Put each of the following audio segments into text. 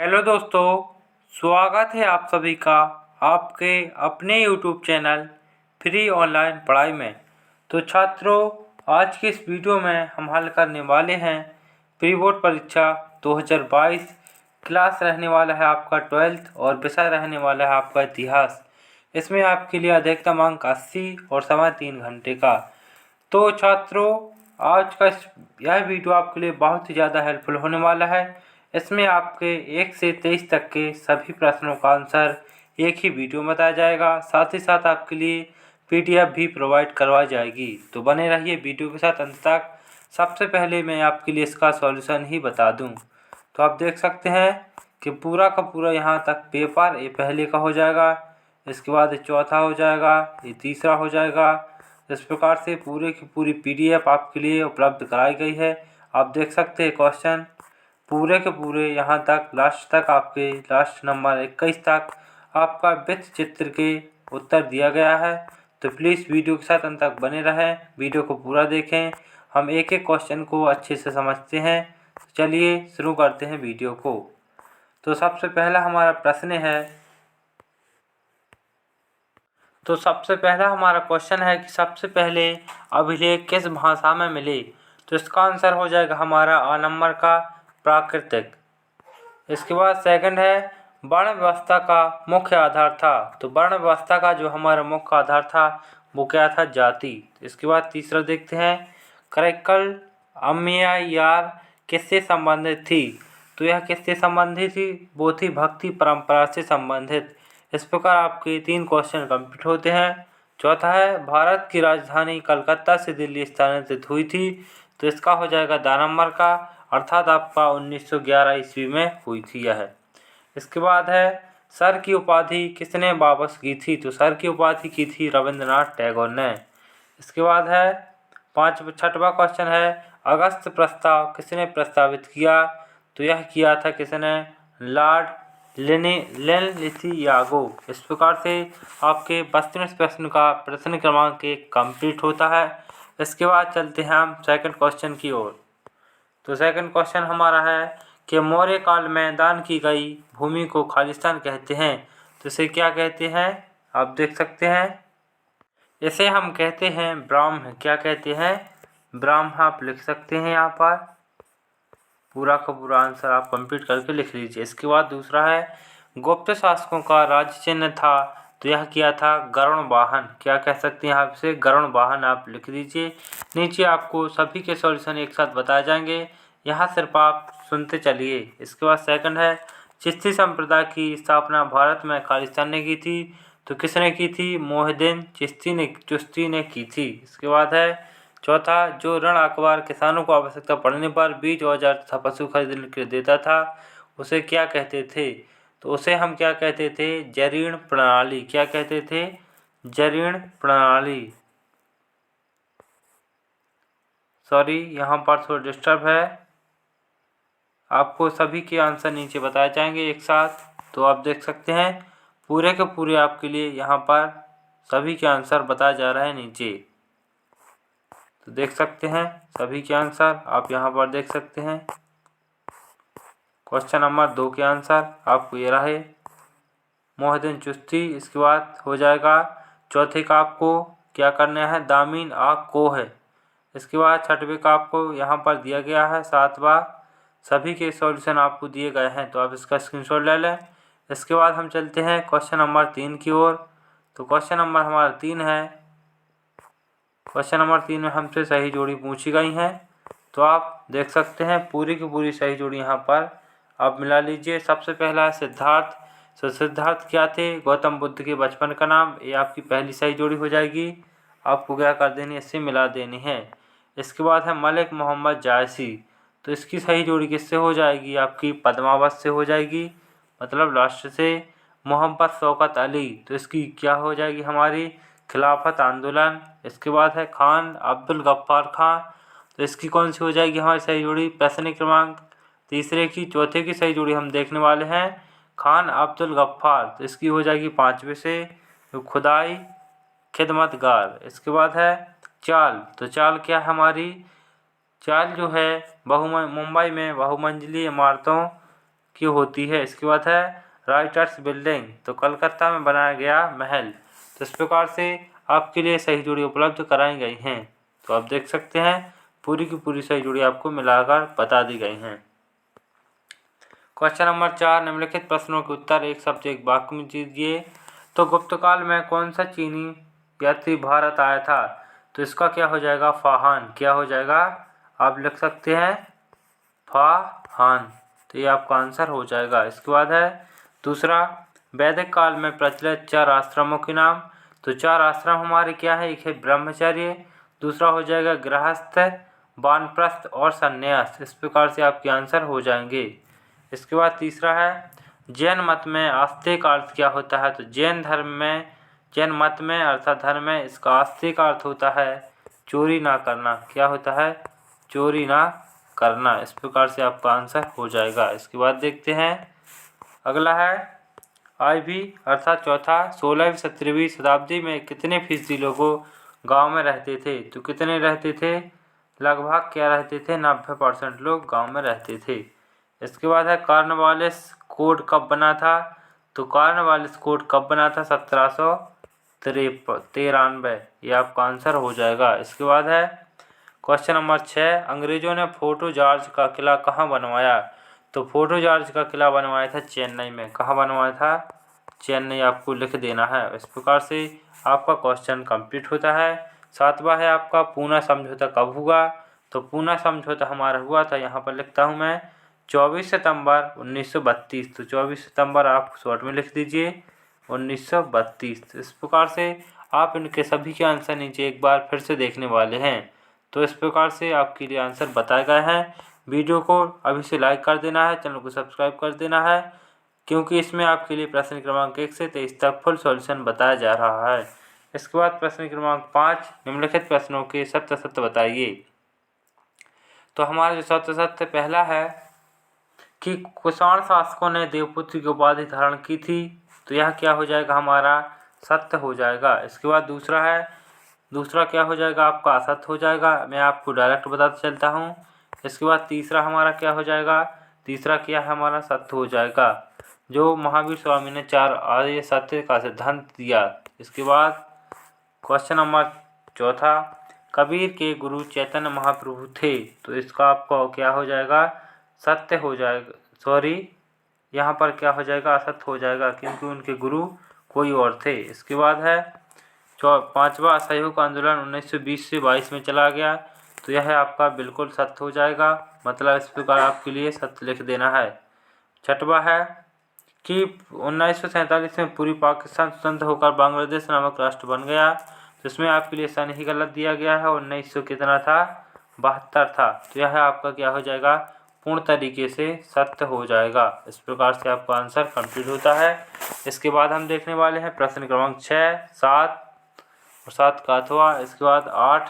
Hello दोस्तों, स्वागत है आप सभी का आपके अपने यूट्यूब चैनल फ्री ऑनलाइन पढ़ाई में। तो छात्रों, आज के इस वीडियो में हम हल करने वाले हैं प्री बोर्ड परीक्षा 2022। क्लास रहने वाला है आपका 12th और विषय रहने वाला है आपका इतिहास। इसमें आपके लिए अधिकतम अंक 80 और समय 3 घंटे का। तो छात्रों, आज का यह वीडियो आपके लिए बहुत ही ज़्यादा हेल्पफुल होने वाला है। इसमें आपके 1 से 23 तक के सभी प्रश्नों का आंसर एक ही वीडियो में बताया जाएगा। साथ ही साथ आपके लिए पीडीएफ भी प्रोवाइड करवाई जाएगी। तो बने रहिए वीडियो के साथ अंत तक। सबसे पहले मैं आपके लिए इसका सॉल्यूशन ही बता दूं। तो आप देख सकते हैं कि पूरा का पूरा यहाँ तक पेपर ये पहले का हो जाएगा, इसके बाद ये चौथा हो जाएगा, ये तीसरा हो जाएगा। इस प्रकार से पूरे की पूरी पीडीएफ आपके लिए उपलब्ध कराई गई है। आप देख सकते हैं क्वेश्चन पूरे के पूरे यहाँ तक लास्ट तक आपके लास्ट नंबर 21 तक आपका वित्त चित्र के उत्तर दिया गया है। तो प्लीज़ वीडियो के साथ अंत तक बने रहें, वीडियो को पूरा देखें। हम एक एक क्वेश्चन को अच्छे से समझते हैं। तो चलिए शुरू करते हैं वीडियो को। तो सबसे पहला हमारा क्वेश्चन है कि सबसे पहले अभिलेख किस भाषा में मिले। तो इसका आंसर हो जाएगा हमारा आ नंबर का प्राकृतिक। इसके बाद सेकंड है वर्ण व्यवस्था का मुख्य आधार था। तो वर्ण व्यवस्था का जो हमारा मुख्य आधार था वो क्या था, जाति। इसके बाद तीसरा देखते हैं करैक्कल अम्मैयार किससे संबंधित थी। तो यह किससे संबंधित थी, वो थी भक्ति परंपरा से संबंधित। इस प्रकार आपके 3 क्वेश्चन कंप्लीट होते हैं। चौथा है भारत की राजधानी कलकत्ता से दिल्ली स्थानांतरित हुई थी। तो इसका हो जाएगा द नंबर का, अर्थात आपका 1911 ईस्वी में हुई थी यह। इसके बाद है सर की उपाधि किसने वापस की थी। तो सर की उपाधि की थी रविंद्रनाथ टैगोर ने। इसके बाद है छठवां क्वेश्चन है अगस्त प्रस्ताव किसने प्रस्तावित किया। तो यह किया था किसने, लॉर्ड लेनलिथियागो। इस प्रकार से आपके 32वें प्रश्न का प्रश्न क्रमांक 1 कंप्लीट होता है। इसके बाद चलते हैं हम सेकंड क्वेश्चन की ओर। तो सेकंड क्वेश्चन हमारा है कि मौर्य काल में दान की गई भूमि को खालिस्तान कहते हैं। तो इसे क्या कहते हैं, आप देख सकते हैं। इसे हम कहते हैं ब्राह्म। क्या कहते हैं, ब्राह्म। आप लिख सकते हैं यहाँ पर। पूरा का पूरा आंसर आप कंप्लीट करके लिख लीजिए। इसके बाद दूसरा है गुप्त शासकों का राज्य चिन्ह था। तो यह किया था गरुड़ वाहन। क्या कह सकते हैं आप इसे, गरुड़ वाहन। आप लिख दीजिए। नीचे आपको सभी के सॉल्यूशन एक साथ बताए जाएंगे, यहाँ सिर्फ आप सुनते चलिए। इसके बाद सेकंड है चिश्ती संप्रदाय की स्थापना भारत में खालिस्तान ने की थी। तो किसने की थी, मोहिउद्दीन चिश्ती ने की थी। इसके बाद है चौथा जो ऋण अखबार किसानों को आवश्यकता पड़ने पर बीज औजार तथा पशु खरीदने के लिए देता था उसे क्या कहते थे। तो उसे हम क्या कहते थे, जरीण प्रणाली। क्या कहते थे, जरीण प्रणाली। सॉरी, यहाँ पर थोड़ा डिस्टर्ब है। आपको सभी के आंसर नीचे बताए जाएंगे एक साथ। तो आप देख सकते हैं पूरे के पूरे आपके लिए यहाँ पर सभी के आंसर बताए जा रहे हैं नीचे। तो देख सकते हैं सभी के आंसर आप यहाँ पर देख सकते हैं। क्वेश्चन नंबर 2 के आंसर आपको ये रहे, मोहिउद्दीन चिश्ती। इसके बाद हो जाएगा चौथे का आपको क्या करना है, दामीन आग को है। इसके बाद छठवें का आपको यहाँ पर दिया गया है। सातवां सभी के सॉल्यूशन आपको दिए गए हैं, तो आप इसका स्क्रीनशॉट ले लें। इसके बाद हम चलते हैं क्वेश्चन नंबर 3 की ओर। तो क्वेश्चन नंबर हमारा 3 है। क्वेश्चन नंबर 3 में हमसे सही जोड़ी पूछी गई हैं। तो आप देख सकते हैं पूरी की पूरी सही जोड़ी यहाँ पर आप मिला लीजिए। सबसे पहला सिद्धार्थ। तो सिद्धार्थ क्या थे, गौतम बुद्ध के बचपन का नाम। ये आपकी पहली सही जोड़ी हो जाएगी। आपको क्या कर देनी है, इससे मिला देनी है। इसके बाद है मलिक मोहम्मद जायसी। तो इसकी सही जोड़ी किससे हो जाएगी, आपकी पद्मावत से हो जाएगी, मतलब लास्ट से। मोहम्मद शौकत अली। तो इसकी क्या हो जाएगी, हमारी खिलाफत आंदोलन। इसके बाद है खान अब्दुल गफ्फार खान। तो इसकी कौन सी हो जाएगी हमारी सही जोड़ी, प्रश्न क्रमांक तीसरे की। चौथे की सही जोड़ी हम देखने वाले हैं खान अब्दुल गफ्फार। तो इसकी हो जाएगी 5वें से, तो खुदाई खिदमतगार। इसके बाद है चाल। तो चाल क्या है हमारी, चाल जो है मुंबई में बहुमंजिली इमारतों की होती है। इसके बाद है राइटर्स बिल्डिंग, तो कलकत्ता में बनाया गया महल। तो इस प्रकार से आपके लिए सही जोड़ी उपलब्ध कराई गई हैं। तो आप देख सकते हैं पूरी की पूरी सही जोड़ी आपको मिलाकर बता दी गई हैं। क्वेश्चन नंबर 4, निम्नलिखित प्रश्नों के उत्तर एक शब्द एक वाक्य में दीजिए। तो गुप्त काल में कौन सा चीनी यात्री भारत आया था? तो इसका क्या हो जाएगा? फाहान। क्या हो जाएगा? आप लिख सकते हैं फाहान। तो ये आपका आंसर हो जाएगा। इसके बाद है दूसरा, वैदिक काल में प्रचलित 4 आश्रमों के नाम। तो 4 आश्रम हमारे क्या है? एक है ब्रह्मचर्य, दूसरा हो जाएगा गृहस्थ, वानप्रस्थ और संन्यास। इस प्रकार से आपके आंसर हो जाएंगे। इसके बाद तीसरा है, जैन मत में आस्तिक का अर्थ क्या होता है? तो जैन मत में अर्थात धर्म में इसका आस्तिक का अर्थ होता है चोरी ना करना। क्या होता है? चोरी ना करना। इस प्रकार से आपका आंसर हो जाएगा। इसके बाद देखते हैं अगला है IV अर्थात चौथा, 16वीं 17वीं शताब्दी में कितने फीसदी लोगों गाँव में रहते थे? तो कितने रहते थे? लगभग क्या रहते थे? 90% लोग गाँव में रहते थे। इसके बाद है कॉर्नवालिस कोड कब बना था? तो कॉर्नवालिस कोड कब बना था? 1793। ये आपका आंसर हो जाएगा। इसके बाद है क्वेश्चन नंबर 6, अंग्रेजों ने फोर्ट जॉर्ज का किला कहाँ बनवाया? तो फोर्ट जॉर्ज का किला बनवाया था चेन्नई में। कहाँ बनवाया था? चेन्नई आपको लिख देना है। इस प्रकार से आपका क्वेश्चन कंप्लीट होता है। 7वां है आपका पूना समझौता कब हुआ? तो पूना समझौता हमारा हुआ था, यहाँ पर लिखता हूँ मैं 24 सितंबर 1932। तो 24 सितंबर आप शॉर्ट में लिख दीजिए 1932। इस प्रकार से आप इनके सभी के आंसर नीचे एक बार फिर से देखने वाले हैं। तो इस प्रकार से आपके लिए आंसर बताए गए हैं। वीडियो को अभी से लाइक कर देना है, चैनल को सब्सक्राइब कर देना है, क्योंकि इसमें आपके लिए प्रश्न क्रमांक 1 से 23 तक फुल सॉल्यूशन बताया जा रहा है। इसके बाद प्रश्न क्रमांक 5, निम्नलिखित प्रश्नों के सत्य असत्य बताइए। तो हमारा जो सत्य सत्य पहला है कि कुषाण शासकों ने देवपुत्र की उपाधि धारण की थी। तो यह क्या हो जाएगा? हमारा सत्य हो जाएगा। इसके बाद दूसरा क्या हो जाएगा? आपका असत्य हो जाएगा। मैं आपको डायरेक्ट बताता चलता हूँ। इसके बाद तीसरा हमारा क्या हो जाएगा? तीसरा क्या है? हमारा सत्य हो जाएगा। जो महावीर स्वामी ने 4 आर्य सत्य का सिद्धांत दिया। इसके बाद क्वेश्चन नंबर 4, कबीर के गुरु चैतन्य महाप्रभु थे। तो इसका आपको क्या हो जाएगा? सत्य हो जाएगा। सॉरी, यहाँ पर क्या हो जाएगा? असत्य हो जाएगा, क्योंकि उनके गुरु कोई और थे। इसके बाद है 5वां, असहयोग आंदोलन 1920 से 22 में चला गया। तो यह आपका बिल्कुल सत्य हो जाएगा, मतलब इस प्रकार आपके लिए सत्य लिख देना है। 6वां है कि 1947 में पूरी पाकिस्तान स्वतंत्र होकर बांग्लादेश नामक राष्ट्र बन गया। तो इसमें आपके लिए सही गलत दिया गया है। 1900 कितना था? 72 था। तो यह आपका क्या हो जाएगा? पूर्ण तरीके से सत्य हो जाएगा। इस प्रकार से आपका आंसर कंप्लीट होता है। इसके बाद हम देखने वाले हैं प्रश्न क्रमांक 6, 7 और 7 का अथवा। इसके बाद 8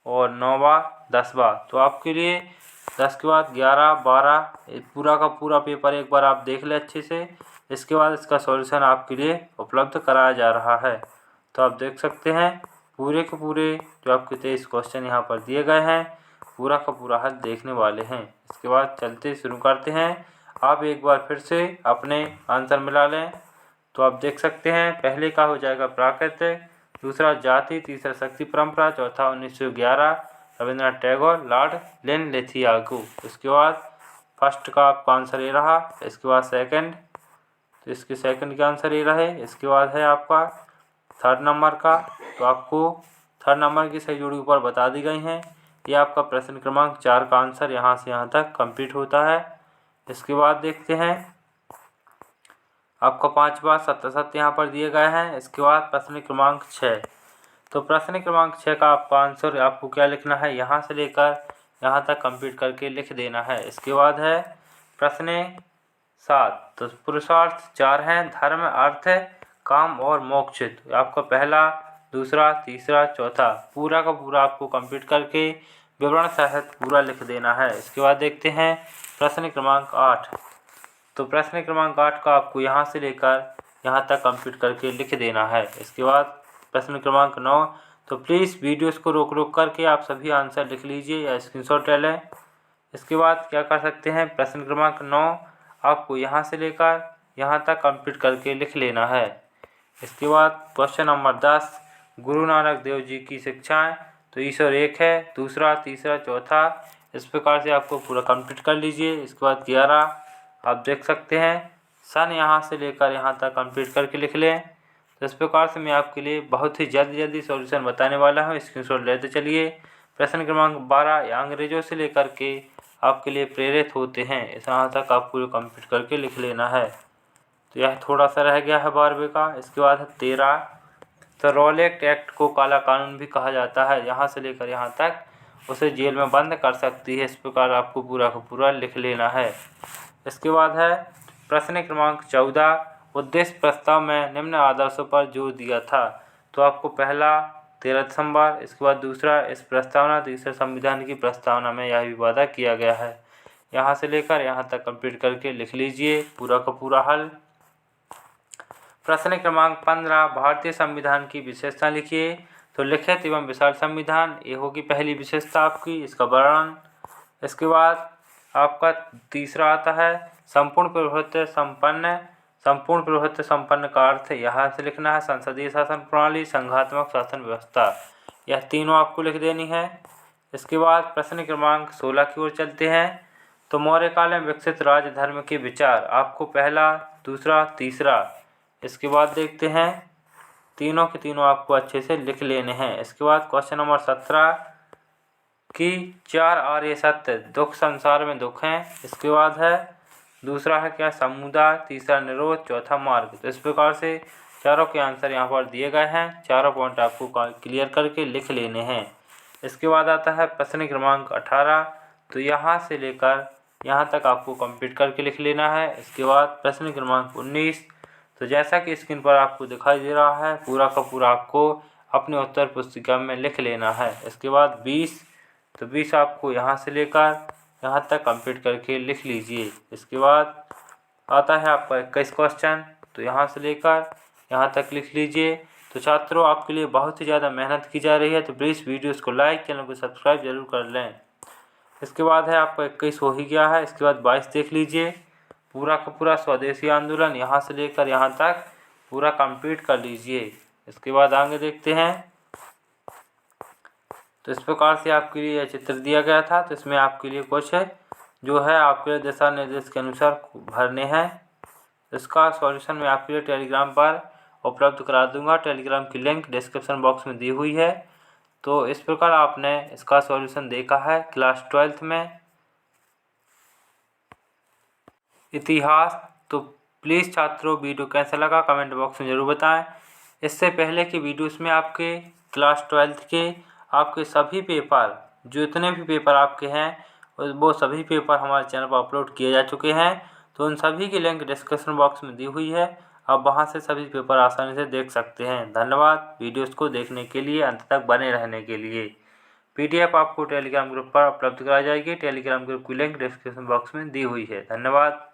और 9वां 10वां। तो आपके लिए 10 के बाद 11, 12 पूरा का पूरा पेपर एक बार आप देख लें अच्छे से। इसके बाद इसका सॉल्यूशन आपके लिए उपलब्ध कराया जा रहा है। तो आप देख सकते हैं पूरे के पूरे जो आपके 23 क्वेश्चन यहाँ पर दिए गए हैं, पूरा का पूरा हल देखने वाले हैं। इसके बाद चलते शुरू करते हैं। आप एक बार फिर से अपने आंसर मिला लें। तो आप देख सकते हैं पहले का हो जाएगा प्राकृतिक, दूसरा जाति, तीसरा शक्ति परंपरा, चौथा 1911 रविंद्रनाथ टैगोर, लॉर्ड लेनलेथियागु। इसके बाद फर्स्ट का आपका आंसर ये रहा। इसके बाद सेकंड, तो इसके सेकंड का आंसर ये रहे। इसके बाद है आपका थर्ड नंबर का। तो आपको थर्ड नंबर की सही जोड़ी ऊपर बता दी गई हैं। ये आपका प्रश्न क्रमांक 4 का आंसर यहाँ से यहाँ तक कंप्लीट होता है। इसके बाद देखते हैं आपका 5वां सत्य सत्य यहाँ पर दिए गए हैं। इसके बाद प्रश्न क्रमांक 6। तो प्रश्न क्रमांक 6 का आपका आंसर आपको क्या लिखना है? यहाँ से लेकर यहाँ तक कंप्लीट करके लिख देना है। इसके बाद है प्रश्न 7। तो पुरुषार्थ 4 हैं, धर्म, अर्थ, काम और मोक्ष। तो आपका पहला, दूसरा, तीसरा, चौथा पूरा का पूरा आपको कंप्लीट करके विवरण सहित पूरा लिख देना है। इसके बाद देखते हैं प्रश्न क्रमांक 8। तो प्रश्न क्रमांक 8 का आपको यहाँ से लेकर यहाँ तक कंप्लीट करके लिख देना है। इसके बाद प्रश्न क्रमांक 9। तो प्लीज़ वीडियोस को रोक करके आप सभी आंसर लिख लीजिए या स्क्रीनशॉट ले लें। इसके बाद क्या कर सकते हैं, प्रश्न क्रमांक 9 आपको यहाँ से लेकर यहाँ तक कंप्लीट करके लिख लेना है। इसके बाद क्वेश्चन नंबर 10, गुरु नानक देव जी की शिक्षाएं, तो ईश्वर एक है, दूसरा, तीसरा, चौथा, इस प्रकार से आपको पूरा कंप्लीट कर लीजिए। इसके बाद 11 आप देख सकते हैं, सन यहाँ से लेकर यहाँ तक कंप्लीट करके लिख लें। तो इस प्रकार से मैं आपके लिए बहुत ही जल्दी सॉल्यूशन बताने वाला हूँ, स्क्रीनशॉट लेते चलिए। प्रश्न क्रमांक 12, या अंग्रेजों से लेकर के आपके लिए प्रेरित होते हैं, इस यहाँ तक आपको कंप्लीट करके लिख लेना है। तो यह थोड़ा सा रह गया है 12वें का। इसके बाद है 13, तो रॉलेट एक्ट को काला कानून भी कहा जाता है, यहाँ से लेकर यहाँ तक उसे जेल में बंद कर सकती है, इस प्रकार आपको पूरा का पूरा लिख लेना है। इसके बाद है प्रश्न क्रमांक 14, उद्देश्य प्रस्ताव में निम्न आदर्शों पर जोर दिया था, तो आपको पहला 13 दिसंबर, इसके बाद दूसरा इस प्रस्तावना, तीसरा संविधान की प्रस्तावना में यह भी वादा किया गया है, यहाँ से लेकर यहाँ तक कंप्लीट करके लिख लीजिए पूरा का पूरा हल। प्रश्न क्रमांक 15, भारतीय संविधान की विशेषता लिखिए, तो लिखित एवं विशाल संविधान, ये होगी पहली विशेषता आपकी, इसका वर्णन। इसके बाद आपका तीसरा आता है संपूर्ण प्रभुत्व संपन्न। संपूर्ण प्रभुत्व संपन्न का अर्थ यहाँ से लिखना है संसदीय शासन प्रणाली, संघात्मक शासन व्यवस्था, यह तीनों आपको लिख देनी है। इसके बाद प्रश्न क्रमांक 16 की ओर चलते हैं, तो मौर्य काल में विकसित राज्य धर्म के विचार, आपको पहला, दूसरा, तीसरा, इसके बाद देखते हैं तीनों के तीनों आपको अच्छे से लिख लेने हैं। इसके बाद क्वेश्चन नंबर 17 कि 4 आर्य सत्य, दुख संसार में दुख हैं, इसके बाद है दूसरा है क्या, समुदाय, तीसरा निरोध, चौथा मार्ग। तो इस प्रकार से चारों के आंसर यहाँ पर दिए गए हैं, चारों पॉइंट आपको क्लियर करके लिख लेने हैं। इसके बाद आता है प्रश्न क्रमांक 18, तो यहाँ से लेकर यहाँ तक आपको कंप्लीट करके लिख लेना है। इसके बाद प्रश्न क्रमांक 19, तो जैसा कि स्क्रीन पर आपको दिखाई दे रहा है, पूरा का पूरा आपको अपने उत्तर पुस्तिका में लिख लेना है। इसके बाद 20, तो 20 आपको यहाँ से लेकर यहाँ तक कंप्लीट करके लिख लीजिए। इसके बाद आता है आपका 21 क्वेश्चन, तो यहाँ से लेकर यहाँ तक लिख लीजिए। तो छात्रों आपके लिए बहुत ही ज़्यादा मेहनत की जा रही है, तो प्लीज़ वीडियोस को लाइक, चैनल को सब्सक्राइब जरूर कर लें। इसके बाद है आपका 21 हो ही गया है। इसके बाद 22 देख लीजिए, पूरा का पूरा स्वदेशी आंदोलन, यहाँ से लेकर यहाँ तक पूरा कंप्लीट कर लीजिए। इसके बाद आगे देखते हैं, तो इस प्रकार से आपके लिए यह चित्र दिया गया था, तो इसमें आपके लिए कुछ जो है आपके दिशा निर्देश के अनुसार भरने हैं। इसका सॉल्यूशन मैं आपके लिए टेलीग्राम पर उपलब्ध करा दूंगा, टेलीग्राम की लिंक डिस्क्रिप्शन बॉक्स में दी हुई है। तो इस प्रकार आपने इसका सॉल्यूशन देखा है क्लास 12th में इतिहास। तो प्लीज़ छात्रों वीडियो कैसा लगा कमेंट बॉक्स में ज़रूर बताएं। इससे पहले की वीडियोस में आपके क्लास 12th के आपके सभी पेपर, जो इतने भी पेपर आपके हैं, वो सभी पेपर हमारे चैनल पर अपलोड किए जा चुके हैं। तो उन सभी की लिंक डिस्क्रिप्शन बॉक्स में दी हुई है, आप वहां से सभी पेपर आसानी से देख सकते हैं। धन्यवाद वीडियोस को देखने के लिए, अंत तक बने रहने के लिए। PDF आपको टेलीग्राम ग्रुप पर उपलब्ध कराई जाएगी, टेलीग्राम ग्रुप की लिंक डिस्क्रिप्शन बॉक्स में दी हुई है। धन्यवाद।